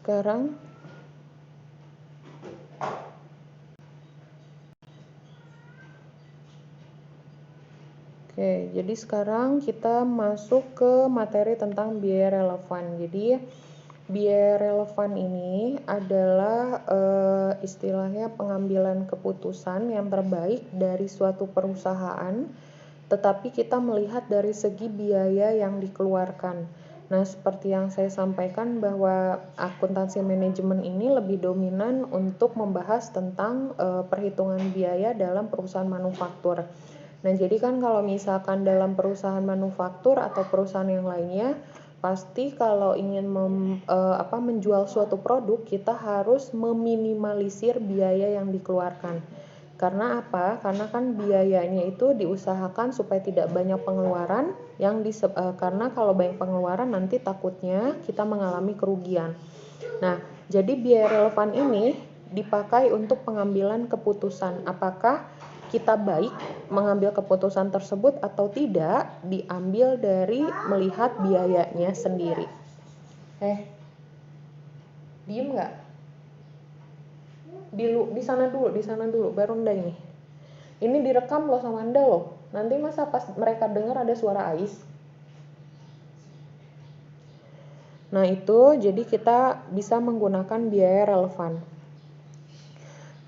sekarang Oke, jadi sekarang kita masuk ke materi tentang biaya relevan. Jadi biaya relevan ini adalah istilahnya pengambilan keputusan yang terbaik dari suatu perusahaan, tetapi kita melihat dari segi biaya yang dikeluarkan. Nah, seperti yang saya sampaikan bahwa akuntansi manajemen ini lebih dominan untuk membahas tentang perhitungan biaya dalam perusahaan manufaktur. Nah, jadi kan kalau misalkan dalam perusahaan manufaktur atau perusahaan yang lainnya, pasti kalau ingin menjual suatu produk, kita harus meminimalisir biaya yang dikeluarkan. Karena apa? Karena kan biayanya itu diusahakan supaya tidak banyak pengeluaran karena kalau banyak pengeluaran nanti takutnya kita mengalami kerugian. Nah, jadi biaya relevan ini dipakai untuk pengambilan keputusan apakah kita baik mengambil keputusan tersebut atau tidak, diambil dari melihat biayanya sendiri. Diem nggak? Di sana dulu, baru Anda ini. Ini direkam loh sama Anda loh. Nanti masa pas mereka dengar ada suara Ais. Nah, itu jadi kita bisa menggunakan biaya relevan.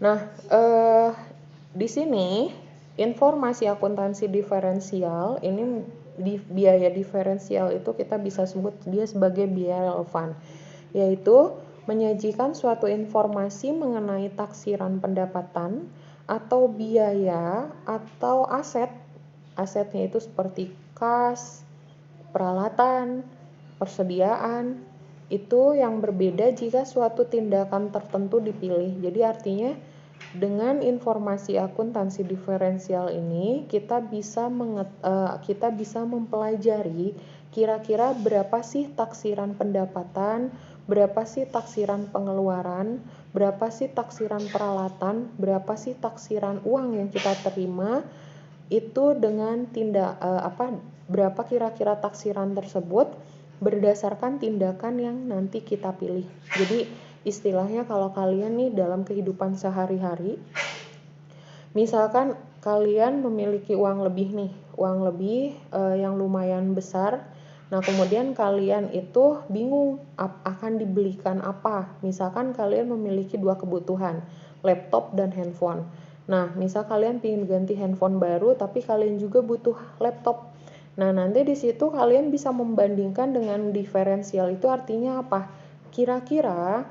Nah, di sini informasi akuntansi diferensial ini biaya diferensial itu kita bisa sebut dia sebagai biaya relevan, yaitu menyajikan suatu informasi mengenai taksiran pendapatan atau biaya atau asetnya itu seperti kas, peralatan, persediaan, itu yang berbeda jika suatu tindakan tertentu dipilih. Jadi artinya dengan informasi akuntansi diferensial ini kita bisa mempelajari kira-kira berapa sih taksiran pendapatan, berapa sih taksiran pengeluaran, berapa sih taksiran peralatan, berapa sih taksiran uang yang kita terima, itu dengan berapa kira-kira taksiran tersebut berdasarkan tindakan yang nanti kita pilih. Jadi istilahnya kalau kalian nih dalam kehidupan sehari-hari, misalkan kalian memiliki uang lebih yang lumayan besar, nah kemudian kalian itu bingung akan dibelikan apa. Misalkan kalian memiliki 2 kebutuhan, laptop dan handphone. Nah, misal kalian ingin ganti handphone baru tapi kalian juga butuh laptop. Nah, nanti di situ kalian bisa membandingkan dengan diferensial. Itu artinya apa? Kira-kira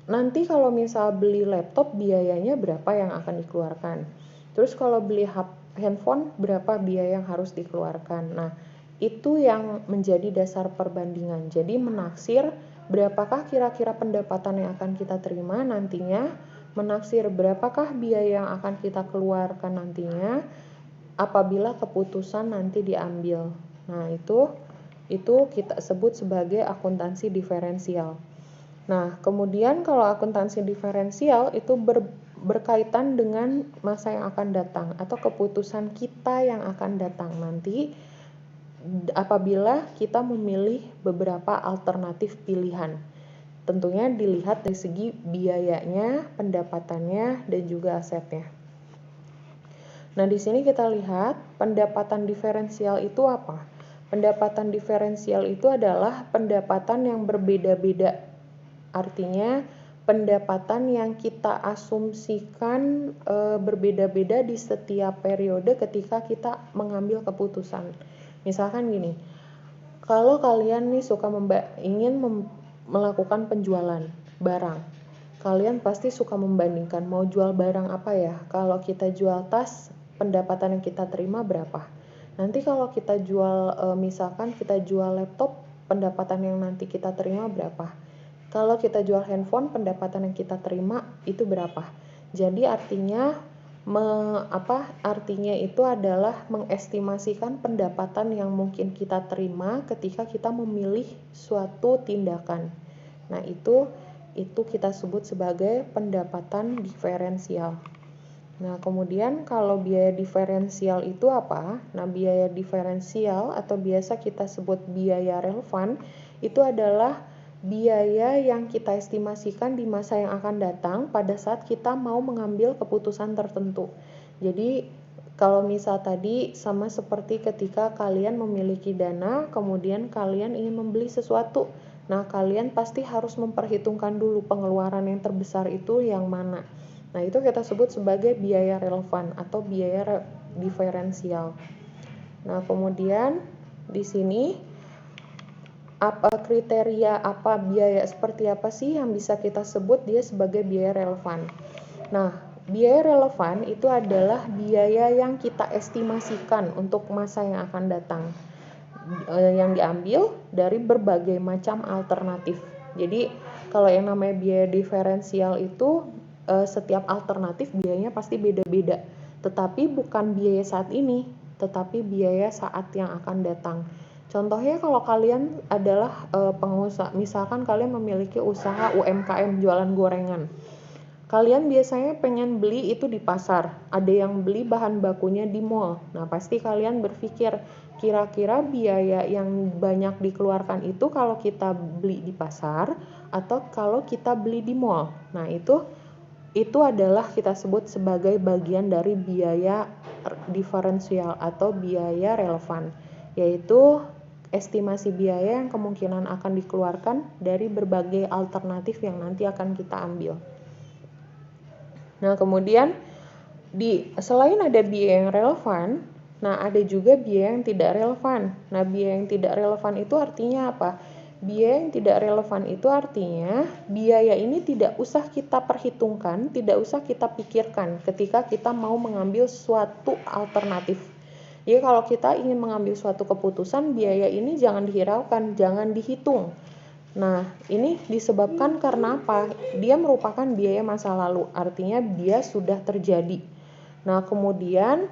nanti kalau misal beli laptop biayanya berapa yang akan dikeluarkan. Terus kalau beli handphone berapa biaya yang harus dikeluarkan. Nah, itu yang menjadi dasar perbandingan. Jadi menaksir berapakah kira-kira pendapatan yang akan kita terima nantinya, menaksir berapakah biaya yang akan kita keluarkan nantinya apabila keputusan nanti diambil. Nah, itu kita sebut sebagai akuntansi diferensial. Nah, kemudian kalau akuntansi diferensial itu berkaitan dengan masa yang akan datang atau keputusan kita yang akan datang nanti apabila kita memilih beberapa alternatif pilihan. Tentunya dilihat dari segi biayanya, pendapatannya, dan juga asetnya. Nah, di sini kita lihat pendapatan diferensial itu apa? Pendapatan diferensial itu adalah pendapatan yang berbeda-beda. Artinya, pendapatan yang kita asumsikan berbeda-beda di setiap periode ketika kita mengambil keputusan. Misalkan gini, kalau kalian nih ingin melakukan penjualan barang, kalian pasti suka membandingkan mau jual barang apa ya. Kalau kita jual tas, pendapatan yang kita terima berapa? Nanti kalau kita jual misalkan kita jual laptop, pendapatan yang nanti kita terima berapa? Kalau kita jual handphone, pendapatan yang kita terima itu berapa? Jadi artinya itu adalah mengestimasikan pendapatan yang mungkin kita terima ketika kita memilih suatu tindakan. Nah, itu kita sebut sebagai pendapatan diferensial. Nah, kemudian kalau biaya diferensial itu apa? Nah, biaya diferensial atau biasa kita sebut biaya relevan itu adalah biaya yang kita estimasikan di masa yang akan datang pada saat kita mau mengambil keputusan tertentu. Jadi kalau misal tadi sama seperti ketika kalian memiliki dana, kemudian kalian ingin membeli sesuatu. Nah, kalian pasti harus memperhitungkan dulu pengeluaran yang terbesar itu yang mana. Nah, itu kita sebut sebagai biaya relevan atau biaya diferensial. Nah, kemudian di sini apa kriteria, apa biaya seperti apa sih yang bisa kita sebut dia sebagai biaya relevan. Nah, biaya relevan itu adalah biaya yang kita estimasikan untuk masa yang akan datang, yang diambil dari berbagai macam alternatif. Jadi kalau yang namanya biaya diferensial itu setiap alternatif biayanya pasti beda-beda, tetapi bukan biaya saat ini, tetapi biaya saat yang akan datang. Contohnya kalau kalian adalah pengusaha, misalkan kalian memiliki usaha UMKM jualan gorengan. Kalian biasanya pengen beli itu di pasar, ada yang beli bahan bakunya di mall. Nah, pasti kalian berpikir, kira-kira biaya yang banyak dikeluarkan itu kalau kita beli di pasar atau kalau kita beli di mall. Nah, itu adalah kita sebut sebagai bagian dari biaya diferensial atau biaya relevan, yaitu estimasi biaya yang kemungkinan akan dikeluarkan dari berbagai alternatif yang nanti akan kita ambil. Nah, kemudian selain ada biaya yang relevan, nah ada juga biaya yang tidak relevan. Nah, biaya yang tidak relevan itu artinya apa? Biaya yang tidak relevan itu artinya biaya ini tidak usah kita perhitungkan, tidak usah kita pikirkan ketika kita mau mengambil suatu alternatif. Jadi kalau kita ingin mengambil suatu keputusan, biaya ini jangan dihiraukan, jangan dihitung. Nah, ini disebabkan karena apa? Dia merupakan biaya masa lalu, artinya dia sudah terjadi. Nah, kemudian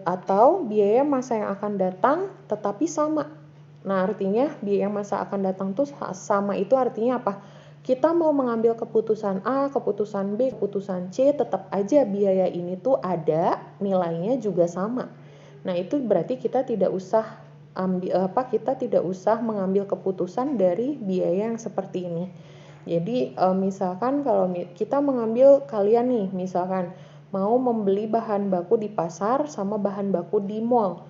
atau biaya masa yang akan datang tetapi sama. Nah, artinya biaya masa akan datang tuh sama itu artinya apa? Kita mau mengambil keputusan A, keputusan B, keputusan C, tetap aja biaya ini tuh ada, nilainya juga sama. Nah, itu berarti kita tidak usah mengambil keputusan dari biaya yang seperti ini. Jadi misalkan kalau kita mengambil kalian nih, misalkan mau membeli bahan baku di pasar sama bahan baku di mall.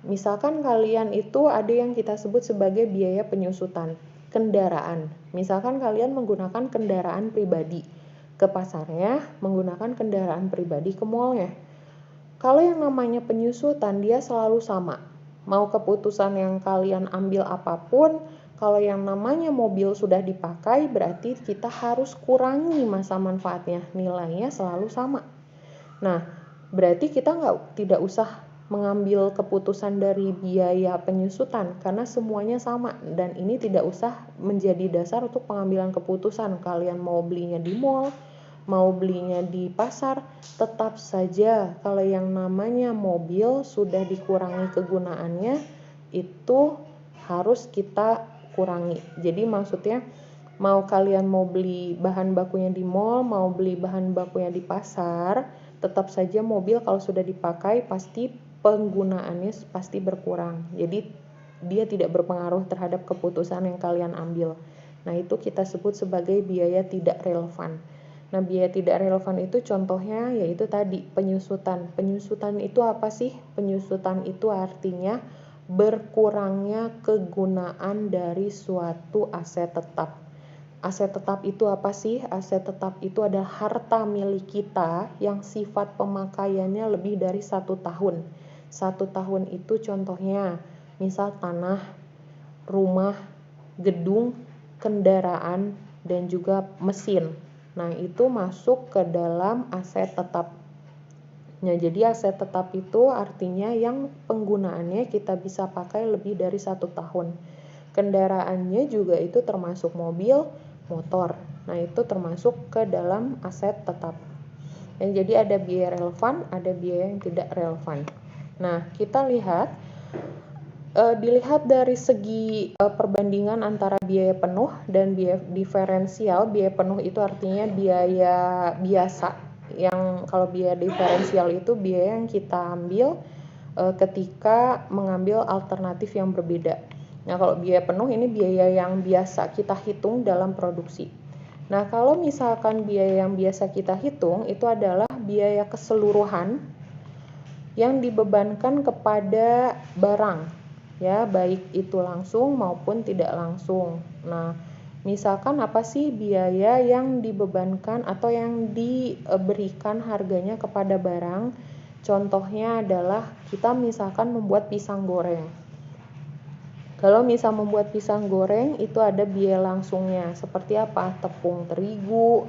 Misalkan kalian itu ada yang kita sebut sebagai biaya penyusutan kendaraan. Misalkan kalian menggunakan kendaraan pribadi ke pasarnya, menggunakan kendaraan pribadi ke mallnya. Kalau yang namanya penyusutan dia selalu sama. Mau keputusan yang kalian ambil apapun, kalau yang namanya mobil sudah dipakai berarti kita harus kurangi masa manfaatnya. Nilainya selalu sama. Nah, berarti kita tidak usah mengambil keputusan dari biaya penyusutan karena semuanya sama dan ini tidak usah menjadi dasar untuk pengambilan keputusan. Kalian mau belinya di mall, mau belinya di pasar, tetap saja kalau yang namanya mobil sudah dikurangi kegunaannya itu harus kita kurangi. Jadi maksudnya mau kalian mau beli bahan bakunya di mall, mau beli bahan bakunya di pasar, tetap saja mobil kalau sudah dipakai pasti penggunaannya pasti berkurang. Jadi dia tidak berpengaruh terhadap keputusan yang kalian ambil. Nah, itu kita sebut sebagai biaya tidak relevan. Nah, biaya tidak relevan itu contohnya yaitu tadi penyusutan. Penyusutan itu apa sih? Penyusutan itu artinya berkurangnya kegunaan dari suatu aset tetap. Aset tetap itu apa sih? Aset tetap itu adalah harta milik kita yang sifat pemakaiannya lebih dari 1 tahun. 1 tahun itu contohnya misal tanah, rumah, gedung, kendaraan, dan juga mesin. Nah, itu masuk ke dalam aset tetap. Nah, jadi aset tetap itu artinya yang penggunaannya kita bisa pakai lebih dari 1 tahun. Kendaraannya juga itu termasuk mobil, motor. Nah, itu termasuk ke dalam aset tetap. Dan jadi ada biaya relevan, ada biaya yang tidak relevan. Nah, kita lihat dilihat dari segi perbandingan antara biaya penuh dan biaya diferensial. Biaya penuh itu artinya biaya biasa, yang kalau biaya diferensial itu biaya yang kita ambil ketika mengambil alternatif yang berbeda. Nah, kalau biaya penuh ini biaya yang biasa kita hitung dalam produksi. Nah, kalau misalkan biaya yang biasa kita hitung itu adalah biaya keseluruhan yang dibebankan kepada barang, ya, baik itu langsung maupun tidak langsung. Nah, misalkan apa sih biaya yang dibebankan atau yang diberikan harganya kepada barang? Contohnya adalah kita misalkan membuat pisang goreng. Kalau misal membuat pisang goreng itu ada biaya langsungnya. Seperti apa? Tepung terigu,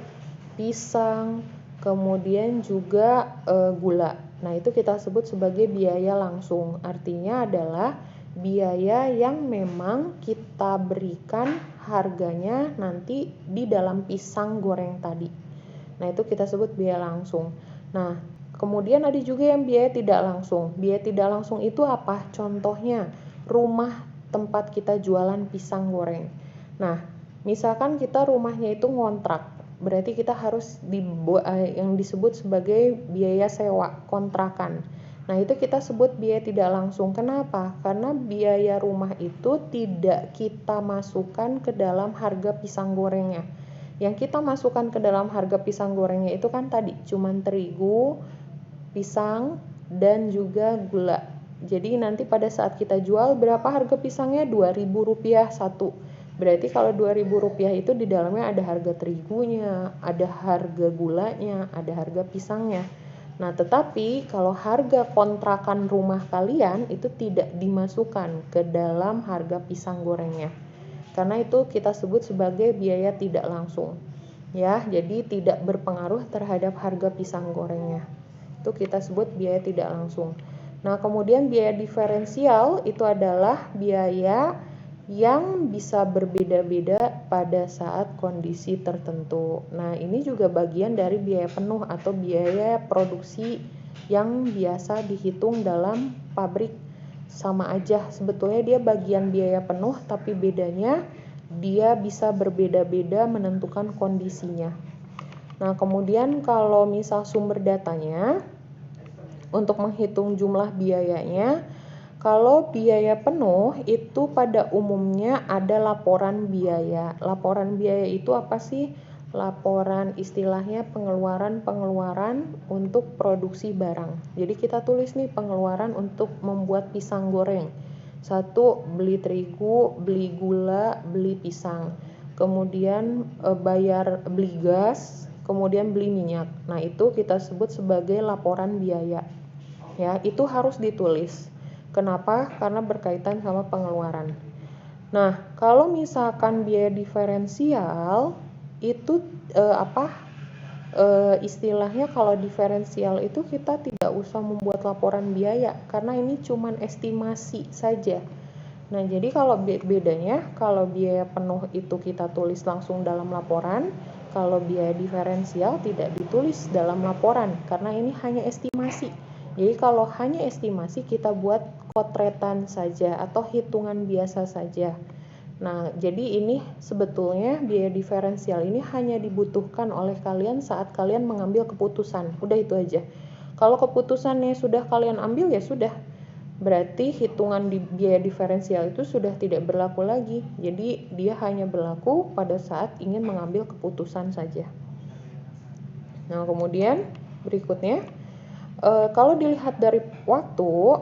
pisang, kemudian juga gula. Nah, itu kita sebut sebagai biaya langsung. Artinya adalah biaya yang memang kita berikan harganya nanti di dalam pisang goreng tadi. Nah, itu kita sebut biaya langsung. Nah, kemudian ada juga yang biaya tidak langsung. Biaya tidak langsung itu apa? Contohnya, rumah tempat kita jualan pisang goreng. Nah, misalkan kita rumahnya itu ngontrak, berarti kita harus yang disebut sebagai biaya sewa kontrakan. Nah, itu kita sebut biaya tidak langsung. Kenapa? Karena biaya rumah itu tidak kita masukkan ke dalam harga pisang gorengnya. Yang kita masukkan ke dalam harga pisang gorengnya itu kan tadi cuman terigu, pisang, dan juga gula. Jadi nanti pada saat kita jual berapa harga pisangnya? Rp2.000 satu. Berarti kalau Rp2.000 itu di dalamnya ada harga terigunya, ada harga gulanya, ada harga pisangnya. Nah, tetapi kalau harga kontrakan rumah kalian itu tidak dimasukkan ke dalam harga pisang gorengnya. Karena itu kita sebut sebagai biaya tidak langsung. Ya, jadi tidak berpengaruh terhadap harga pisang gorengnya. Itu kita sebut biaya tidak langsung. Nah, kemudian biaya diferensial itu adalah biaya yang bisa berbeda-beda pada saat kondisi tertentu. Nah, ini juga bagian dari biaya penuh atau biaya produksi yang biasa dihitung dalam pabrik. Sama aja, sebetulnya dia bagian biaya penuh, tapi bedanya dia bisa berbeda-beda menentukan kondisinya. Nah, kemudian kalau misal sumber datanya, untuk menghitung jumlah biayanya, kalau biaya penuh itu pada umumnya ada laporan biaya. Laporan biaya itu apa sih? Laporan istilahnya pengeluaran untuk produksi barang. Jadi kita tulis nih pengeluaran untuk membuat pisang goreng. 1, beli terigu, beli gula, beli pisang. Kemudian beli gas, kemudian beli minyak. Nah, itu kita sebut sebagai laporan biaya. Ya, itu harus ditulis. Kenapa? Karena berkaitan sama pengeluaran. Nah, kalau misalkan biaya diferensial itu istilahnya kalau diferensial itu kita tidak usah membuat laporan biaya karena ini cuman estimasi saja. Nah, jadi kalau bedanya, kalau biaya penuh itu kita tulis langsung dalam laporan, kalau biaya diferensial tidak ditulis dalam laporan karena ini hanya estimasi. Jadi kalau hanya estimasi kita buat kotretan saja atau hitungan biasa saja. Nah, jadi ini sebetulnya biaya diferensial ini hanya dibutuhkan oleh kalian saat kalian mengambil keputusan. Udah itu aja. Kalau keputusannya sudah kalian ambil ya sudah. Berarti hitungan biaya diferensial itu sudah tidak berlaku lagi. Jadi dia hanya berlaku pada saat ingin mengambil keputusan saja. Nah, kemudian berikutnya kalau dilihat dari waktu,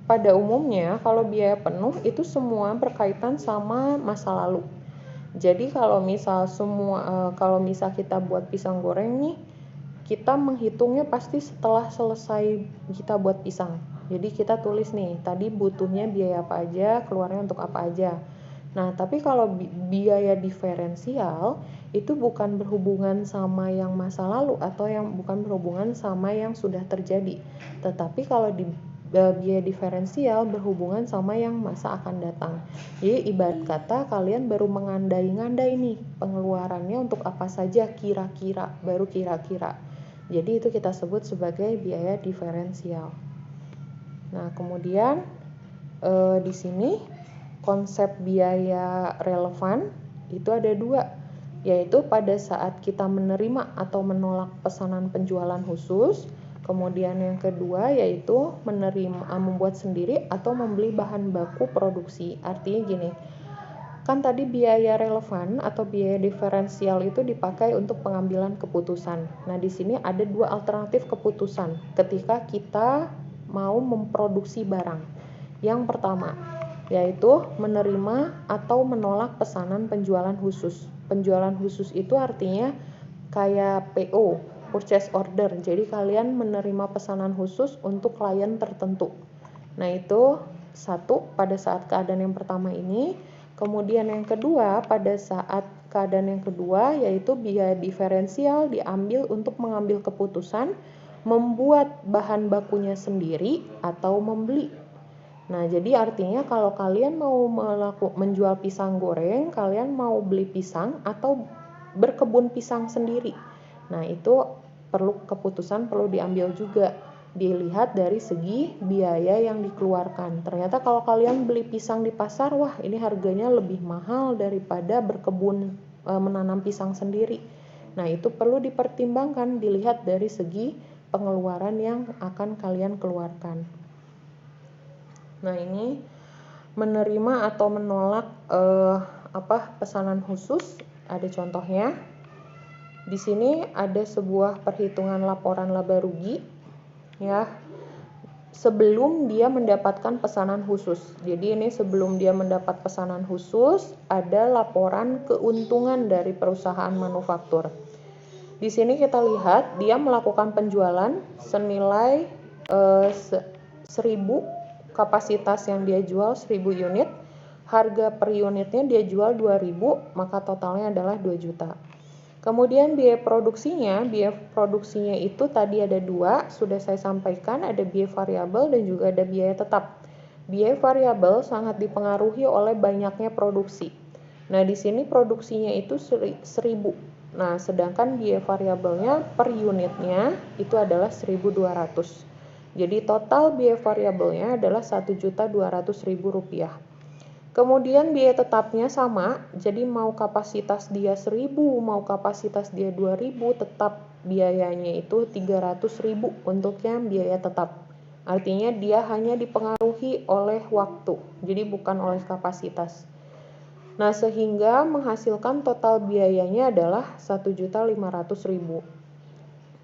pada umumnya kalau biaya penuh itu semua berkaitan sama masa lalu. Jadi kalau misal kita buat pisang goreng nih, kita menghitungnya pasti setelah selesai kita buat pisang. Jadi kita tulis nih, tadi butuhnya biaya apa aja, keluarnya untuk apa aja. Nah, tapi kalau biaya diferensial itu bukan berhubungan sama yang masa lalu atau yang bukan berhubungan sama yang sudah terjadi. Tetapi kalau biaya diferensial berhubungan sama yang masa akan datang. Jadi ibarat kata kalian baru mengandai-ngandai nih pengeluarannya untuk apa saja kira-kira, baru kira-kira. Jadi itu kita sebut sebagai biaya diferensial. Nah, kemudian di sini konsep biaya relevan itu ada 2, yaitu pada saat kita menerima atau menolak pesanan penjualan khusus, Kemudian yang kedua yaitu membuat sendiri atau membeli bahan baku produksi. Artinya gini, kan tadi biaya relevan atau biaya diferensial itu dipakai untuk pengambilan keputusan. Nah, di sini ada dua alternatif keputusan ketika kita mau memproduksi barang. Yang pertama, yaitu menerima atau menolak pesanan penjualan khusus. Penjualan khusus itu artinya kayak PO, purchase order. Jadi kalian menerima pesanan khusus untuk klien tertentu. Nah, itu satu pada saat keadaan yang pertama ini. Kemudian yang kedua, pada saat keadaan yang kedua yaitu biaya diferensial diambil untuk mengambil keputusan membuat bahan bakunya sendiri atau membeli. Nah, jadi artinya kalau kalian mau menjual pisang goreng, kalian mau beli pisang atau berkebun pisang sendiri. Nah, itu keputusan perlu diambil juga. Dilihat dari segi biaya yang dikeluarkan. Ternyata kalau kalian beli pisang di pasar, wah ini harganya lebih mahal daripada berkebun menanam pisang sendiri. Nah, itu perlu dipertimbangkan, dilihat dari segi pengeluaran yang akan kalian keluarkan. Nah, ini menerima atau menolak pesanan khusus, ada contohnya. Di sini ada sebuah perhitungan laporan laba rugi ya. Sebelum dia mendapatkan pesanan khusus. Jadi ini sebelum dia mendapat pesanan khusus, ada laporan keuntungan dari perusahaan manufaktur. Di sini kita lihat dia melakukan penjualan senilai 1000, kapasitas yang dia jual 1000 unit, harga per unitnya dia jual 2000, maka totalnya adalah 2 juta. Kemudian biaya produksinya itu tadi ada dua, sudah saya sampaikan, ada biaya variabel dan juga ada biaya tetap. Biaya variabel sangat dipengaruhi oleh banyaknya produksi. Nah, di sini produksinya itu 1000. Nah, sedangkan biaya variabelnya per unitnya itu adalah 1200. Jadi total biaya variabelnya adalah Rp1.200.000. Kemudian biaya tetapnya sama, jadi mau kapasitas dia 1000, mau kapasitas dia 2000, tetap biayanya itu 300.000 untuk yang biaya tetap. Artinya dia hanya dipengaruhi oleh waktu, jadi bukan oleh kapasitas. Nah, sehingga menghasilkan total biayanya adalah 1.500.000.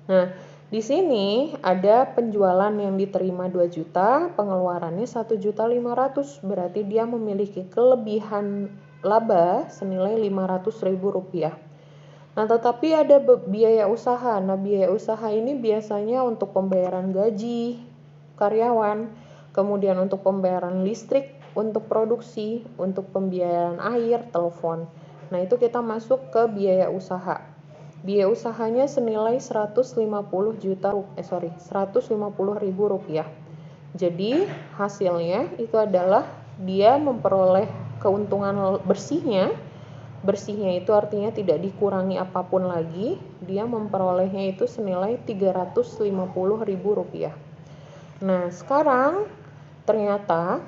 Nah, di sini ada penjualan yang diterima 2 juta, pengeluarannya 1.500.000, berarti dia memiliki kelebihan laba senilai Rp500.000. Nah, tetapi ada biaya usaha. Nah, biaya usaha ini biasanya untuk pembayaran gaji karyawan, kemudian untuk pembayaran listrik, untuk produksi, untuk pembiayaan air, telepon. Nah, itu kita masuk ke biaya usaha. Biaya usahanya senilai Rp150.000. Jadi hasilnya itu adalah dia memperoleh keuntungan bersihnya. Bersihnya itu artinya tidak dikurangi apapun lagi. Dia memperolehnya itu senilai Rp350.000. Nah, sekarang ternyata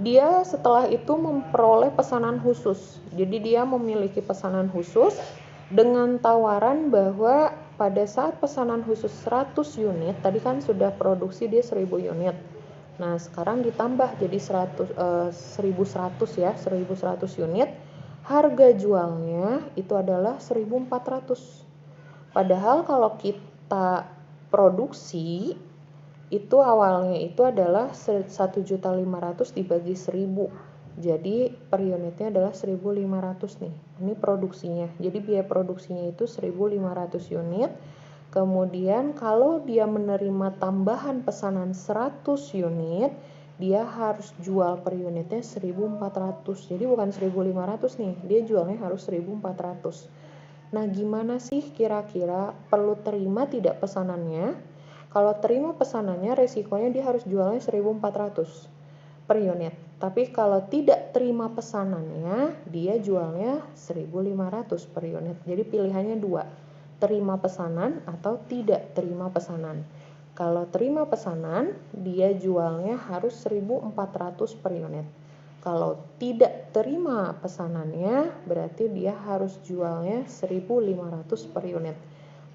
dia setelah itu memperoleh pesanan khusus. Jadi dia memiliki pesanan khusus dengan tawaran bahwa pada saat pesanan khusus 100 unit, tadi kan sudah produksi dia 1000 unit. Nah, sekarang ditambah jadi 1100 ya, 1100 unit. Harga jualnya itu adalah 1400. Padahal kalau kita produksi itu awalnya itu adalah 1.500.000 dibagi 1000. Jadi per unitnya adalah 1.500 nih. Ini produksinya. Jadi biaya produksinya itu 1.500 unit. Kemudian kalau dia menerima tambahan pesanan 100 unit, dia harus jual per unitnya 1.400. Jadi bukan 1.500 nih, dia jualnya harus 1.400. Nah, gimana sih kira-kira, perlu terima tidak pesanannya? Kalau terima pesanannya, resikonya dia harus jualnya 1.400 per unit. Tapi kalau tidak terima pesanannya, dia jualnya 1.500 per unit. Jadi pilihannya dua, terima pesanan atau tidak terima pesanan. Kalau terima pesanan, dia jualnya harus 1.400 per unit. Kalau tidak terima pesanannya, berarti dia harus jualnya 1.500 per unit.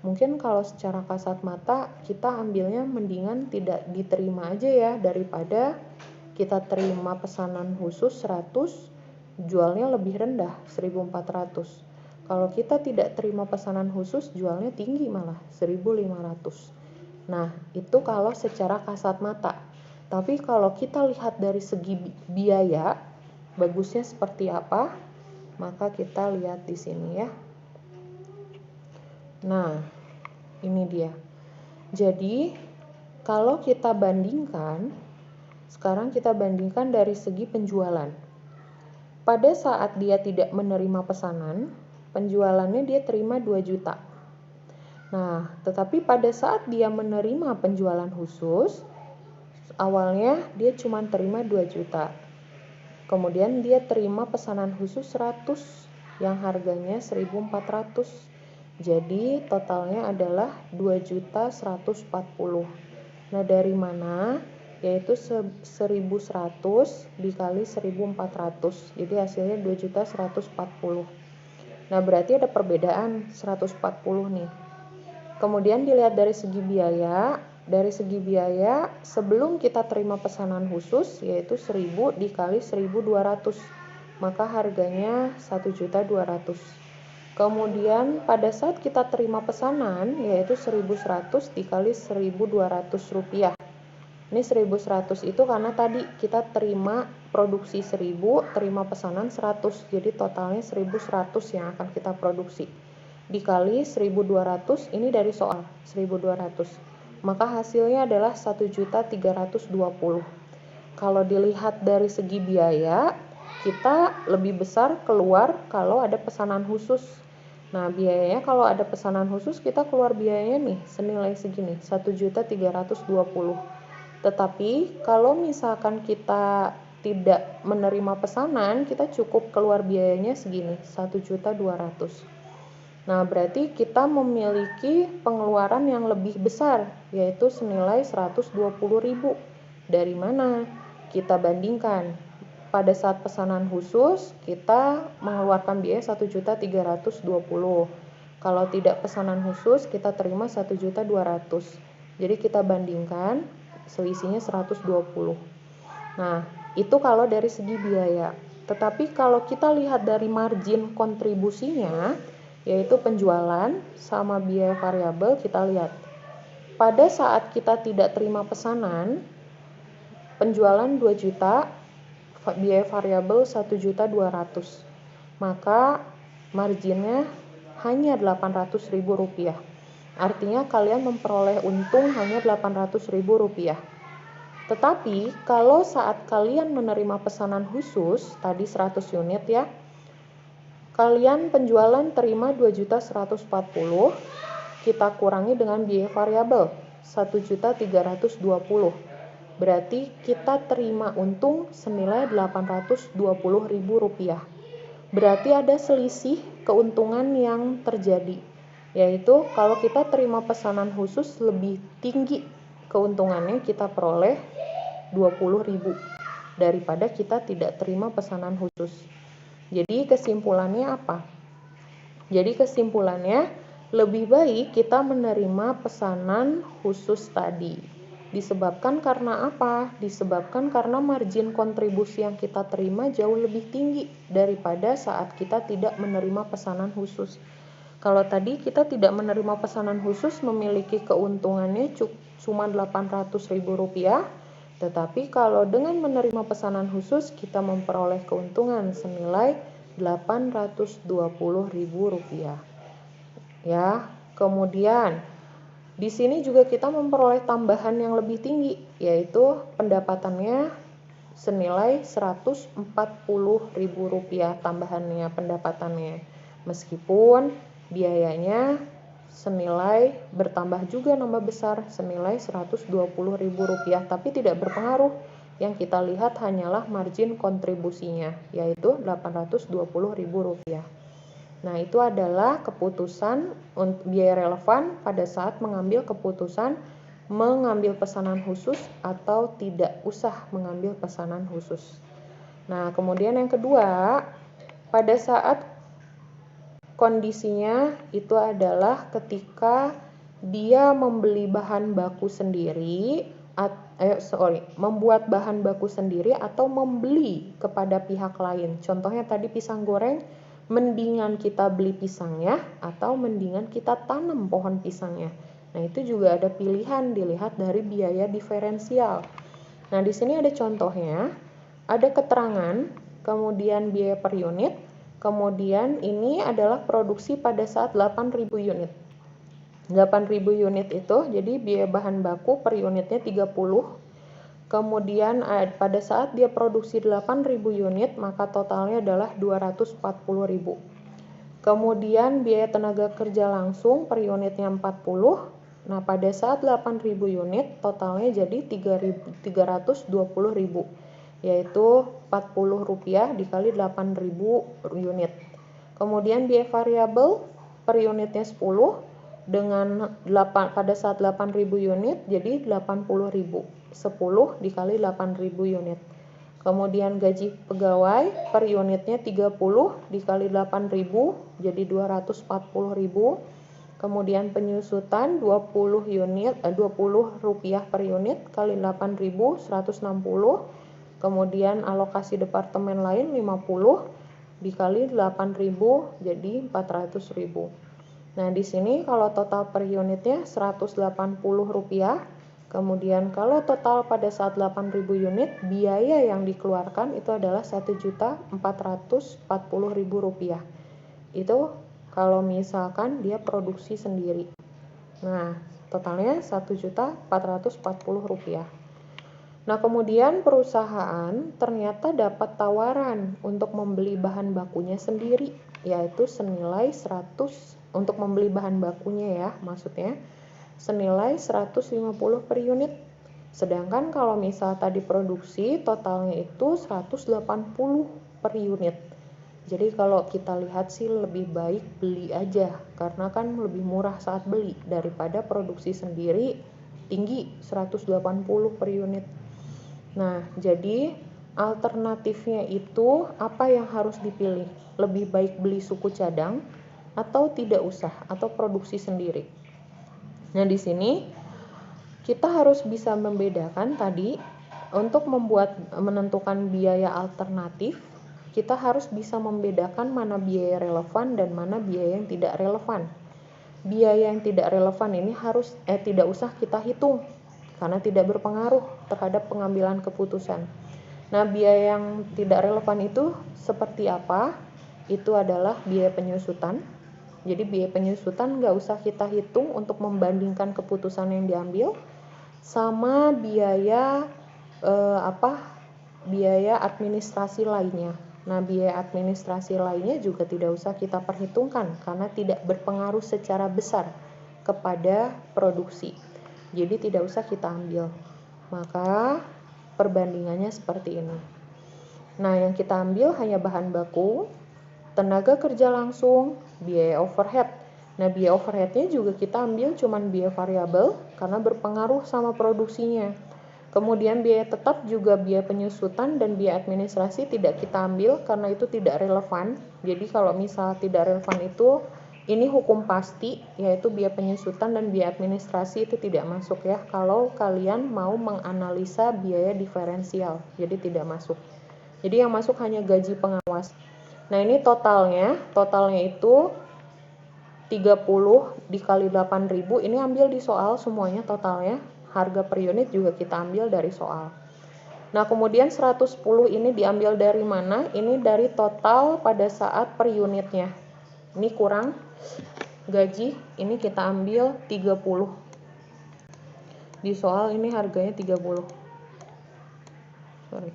Mungkin kalau secara kasat mata kita ambilnya mendingan tidak diterima aja ya, daripada kita terima pesanan khusus 100, jualnya lebih rendah 1.400. Kalau kita tidak terima pesanan khusus, jualnya tinggi malah 1.500. Nah, itu kalau secara kasat mata. Tapi kalau kita lihat dari segi biaya, bagusnya seperti apa? Maka kita lihat di sini ya. Nah, ini dia. Jadi, kalau kita bandingkan, sekarang kita bandingkan dari segi penjualan. Pada saat dia tidak menerima pesanan, penjualannya dia terima 2 juta. Nah, tetapi pada saat dia menerima penjualan khusus, awalnya dia cuma terima 2 juta. Kemudian dia terima pesanan khusus 100 yang harganya 1.400. Jadi totalnya adalah 2.140. Nah, dari mana? Yaitu 1.100 dikali 1.400. Jadi hasilnya 2.140. Nah, berarti ada perbedaan 140 nih. Kemudian dilihat dari segi biaya. Dari segi biaya, sebelum kita terima pesanan khusus yaitu 1.000 dikali 1.200. Maka harganya 1.200.000. Kemudian pada saat kita terima pesanan yaitu 1.100 dikali 1.200 rupiah. Ini 1.100 itu karena tadi kita terima produksi 1.000, terima pesanan 100. Jadi totalnya 1.100 yang akan kita produksi. Dikali 1.200, ini dari soal 1.200. Maka hasilnya adalah 1.320.000. Kalau dilihat dari segi biaya, kita lebih besar keluar kalau ada pesanan khusus. Nah, biayanya kalau ada pesanan khusus kita keluar biayanya nih senilai segini, 1.320.000. Tetapi kalau misalkan kita tidak menerima pesanan, kita cukup keluar biayanya segini, 1.200.000. Nah, berarti kita memiliki pengeluaran yang lebih besar, yaitu senilai 120.000. Dari mana? Kita bandingkan. Pada saat pesanan khusus, kita mengeluarkan biaya 1.320.000. Kalau tidak pesanan khusus, kita terima 1.200.000. Jadi kita bandingkan, selisihnya 120. Nah, itu kalau dari segi biaya. Tetapi kalau kita lihat dari margin kontribusinya, yaitu penjualan sama biaya variabel, kita lihat. Pada saat kita tidak terima pesanan, penjualan 2 juta, biaya variabel 1.200.000. Maka marginnya hanya 800.000 rupiah. Artinya kalian memperoleh untung hanya 800.000 rupiah. Tetapi kalau saat kalian menerima pesanan khusus, tadi 100 unit ya, kalian penjualan terima 2.140.000, kita kurangi dengan biaya variabel 1.320.000. Berarti kita terima untung senilai 820.000 rupiah. Berarti ada selisih keuntungan yang terjadi, yaitu kalau kita terima pesanan khusus lebih tinggi keuntungannya kita peroleh 20.000 daripada kita tidak terima pesanan khusus. Jadi kesimpulannya apa? Jadi kesimpulannya lebih baik kita menerima pesanan khusus tadi. Disebabkan karena apa? Disebabkan karena margin kontribusi yang kita terima jauh lebih tinggi daripada saat kita tidak menerima pesanan khusus. Kalau tadi kita tidak menerima pesanan khusus memiliki keuntungannya cuma 800.000 rupiah, tetapi kalau dengan menerima pesanan khusus kita memperoleh keuntungan senilai 820.000 rupiah. Ya, kemudian di sini juga kita memperoleh tambahan yang lebih tinggi, yaitu pendapatannya senilai 140.000 rupiah tambahannya pendapatannya. Meskipun biayanya senilai bertambah juga nambah besar senilai 120.000 rupiah, tapi tidak berpengaruh. Yang kita lihat hanyalah margin kontribusinya, yaitu 820.000 rupiah. Nah, itu adalah keputusan biaya relevan pada saat mengambil keputusan mengambil pesanan khusus atau tidak usah mengambil pesanan khusus. Nah, kemudian yang kedua, pada saat kondisinya itu adalah ketika dia membeli bahan baku sendiri, membuat bahan baku sendiri atau membeli kepada pihak lain. Contohnya tadi pisang goreng, mendingan kita beli pisangnya atau mendingan kita tanam pohon pisangnya. Nah, itu juga ada pilihan dilihat dari biaya diferensial. Nah, di sini ada contohnya, ada keterangan, kemudian biaya per unit, kemudian ini adalah produksi pada saat 8.000 unit. 8.000 unit itu, jadi biaya bahan baku per unitnya 30. Kemudian pada saat dia produksi 8.000 unit, maka totalnya adalah 240.000. Kemudian biaya tenaga kerja langsung per unitnya 40. Nah, pada saat 8.000 unit, totalnya jadi 320.000, yaitu Rp40 dikali 8.000 unit. Kemudian biaya variabel per unitnya 10, dengan pada saat 8.000 unit jadi 80.000, 10 dikali 8.000 unit. Kemudian gaji pegawai per unitnya 30 dikali 8.000 jadi 240.000. Kemudian penyusutan 20 rupiah per unit kali 8.000, 160. Kemudian alokasi departemen lain 50 dikali 8.000 jadi 400.000. Nah, di sini kalau total per unitnya Rp180. Kemudian kalau total pada saat 8.000 unit, biaya yang dikeluarkan itu adalah Rp1.440.000. Itu kalau misalkan dia produksi sendiri. Nah, totalnya Rp1.440.000. Nah, kemudian perusahaan ternyata dapat tawaran untuk membeli bahan bakunya sendiri, yaitu senilai 100 untuk membeli bahan bakunya ya, maksudnya senilai 150 per unit. Sedangkan kalau misal tadi produksi totalnya itu 180 per unit. Jadi kalau kita lihat sih lebih baik beli aja, karena kan lebih murah saat beli daripada produksi sendiri tinggi 180 per unit. Nah, jadi alternatifnya itu apa yang harus dipilih? Lebih baik beli suku cadang atau tidak usah, atau produksi sendiri. Nah, di sini kita harus bisa membedakan tadi untuk menentukan biaya alternatif, kita harus bisa membedakan mana biaya relevan dan mana biaya yang tidak relevan. Biaya yang tidak relevan ini tidak usah kita hitung karena tidak berpengaruh terhadap pengambilan keputusan. Nah, biaya yang tidak relevan itu seperti apa? Itu adalah biaya penyusutan. Jadi biaya penyusutan nggak usah kita hitung untuk membandingkan keputusan yang diambil sama biaya biaya administrasi lainnya. Nah, biaya administrasi lainnya juga tidak usah kita perhitungkan karena tidak berpengaruh secara besar kepada produksi. Jadi tidak usah kita ambil. Maka perbandingannya seperti ini. Nah, yang kita ambil hanya bahan baku, tenaga kerja langsung, biaya overhead. Nah, biaya overheadnya juga kita ambil cuman biaya variabel karena berpengaruh sama produksinya. Kemudian biaya tetap juga biaya penyusutan dan biaya administrasi tidak kita ambil karena itu tidak relevan. Jadi kalau misal tidak relevan itu, ini hukum pasti, yaitu biaya penyusutan dan biaya administrasi itu tidak masuk ya. Kalau kalian mau menganalisa biaya diferensial, jadi tidak masuk. Jadi yang masuk hanya gaji pengawas. Nah, ini totalnya itu 30 dikali 8.000, ini ambil di soal semuanya totalnya. Harga per unit juga kita ambil dari soal. Nah, kemudian 110 ini diambil dari mana? Ini dari total pada saat per unitnya. Ini kurang gaji, ini kita ambil 30. Di soal ini harganya 30. Sorry.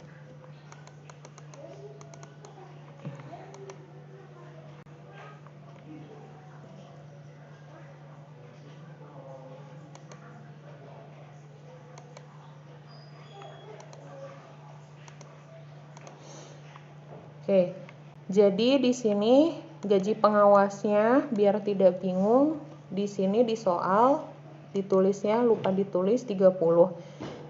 Oke, jadi di sini gaji pengawasnya biar tidak bingung, di sini di soal ditulisnya lupa ditulis 30.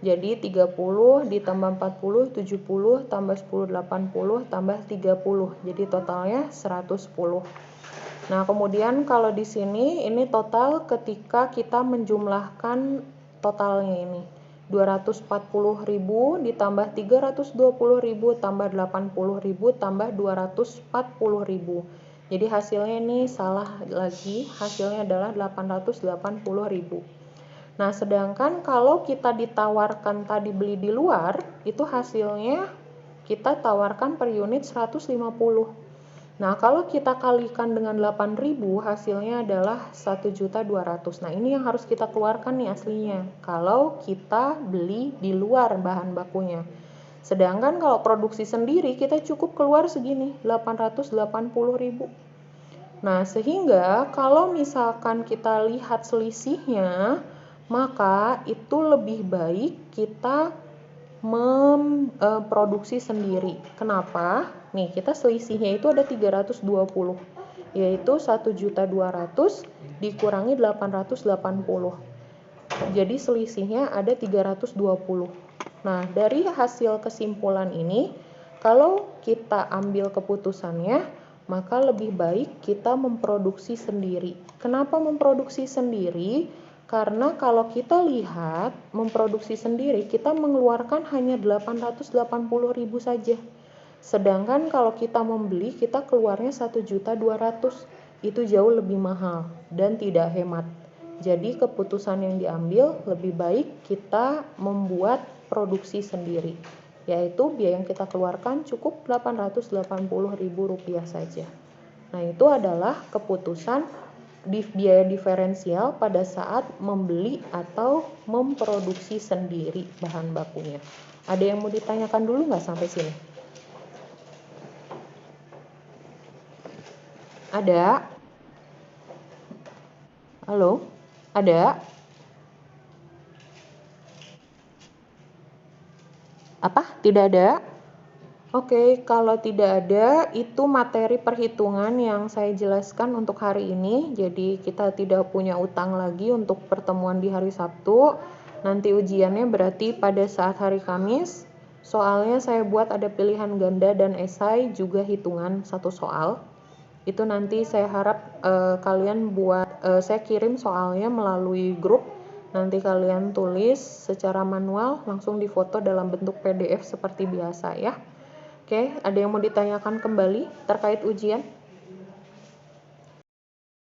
Jadi 30 ditambah 40, 70, tambah 10, 80, tambah 30. Jadi totalnya 110. Nah, kemudian kalau di sini ini total ketika kita menjumlahkan totalnya ini. 240.000 ditambah 320.000 tambah 80.000 tambah 240.000. Jadi hasilnya ini salah lagi, hasilnya adalah 880.000. Nah, sedangkan kalau kita ditawarkan tadi beli di luar, itu hasilnya kita tawarkan per unit 150. Nah, kalau kita kalikan dengan 8.000, hasilnya adalah 1.200.000. Nah, ini yang harus kita keluarkan nih aslinya. Kalau kita beli di luar bahan bakunya. Sedangkan kalau produksi sendiri, kita cukup keluar segini, 880.000. Nah, sehingga kalau misalkan kita lihat selisihnya, maka itu lebih baik kita memproduksi sendiri. Kenapa? Nih, kita selisihnya itu ada 320, yaitu 1.200.000 dikurangi 880. Jadi selisihnya ada 320. Nah, dari hasil kesimpulan ini, kalau kita ambil keputusannya, maka lebih baik kita memproduksi sendiri. Kenapa memproduksi sendiri? Karena kalau kita lihat memproduksi sendiri, kita mengeluarkan hanya 880.000 saja. Sedangkan kalau kita membeli, kita keluarnya 1.200.000. Itu jauh lebih mahal dan tidak hemat. Jadi keputusan yang diambil lebih baik kita membuat produksi sendiri. Yaitu biaya yang kita keluarkan cukup Rp880.000 saja. Nah, itu adalah keputusan biaya diferensial pada saat membeli atau memproduksi sendiri bahan bakunya. Ada yang mau ditanyakan dulu nggak sampai sini? Ada? Halo? Ada? Apa? Tidak ada? Oke, kalau tidak ada, itu materi perhitungan yang saya jelaskan untuk hari ini. Jadi kita tidak punya utang lagi untuk pertemuan di hari Sabtu. Nanti ujiannya berarti pada saat hari Kamis. Soalnya saya buat ada pilihan ganda dan esai, juga hitungan satu soal. Itu nanti saya harap kalian buat, saya kirim soalnya melalui grup. Nanti kalian tulis secara manual, langsung difoto dalam bentuk PDF seperti biasa ya. Oke, ada yang mau ditanyakan kembali terkait ujian?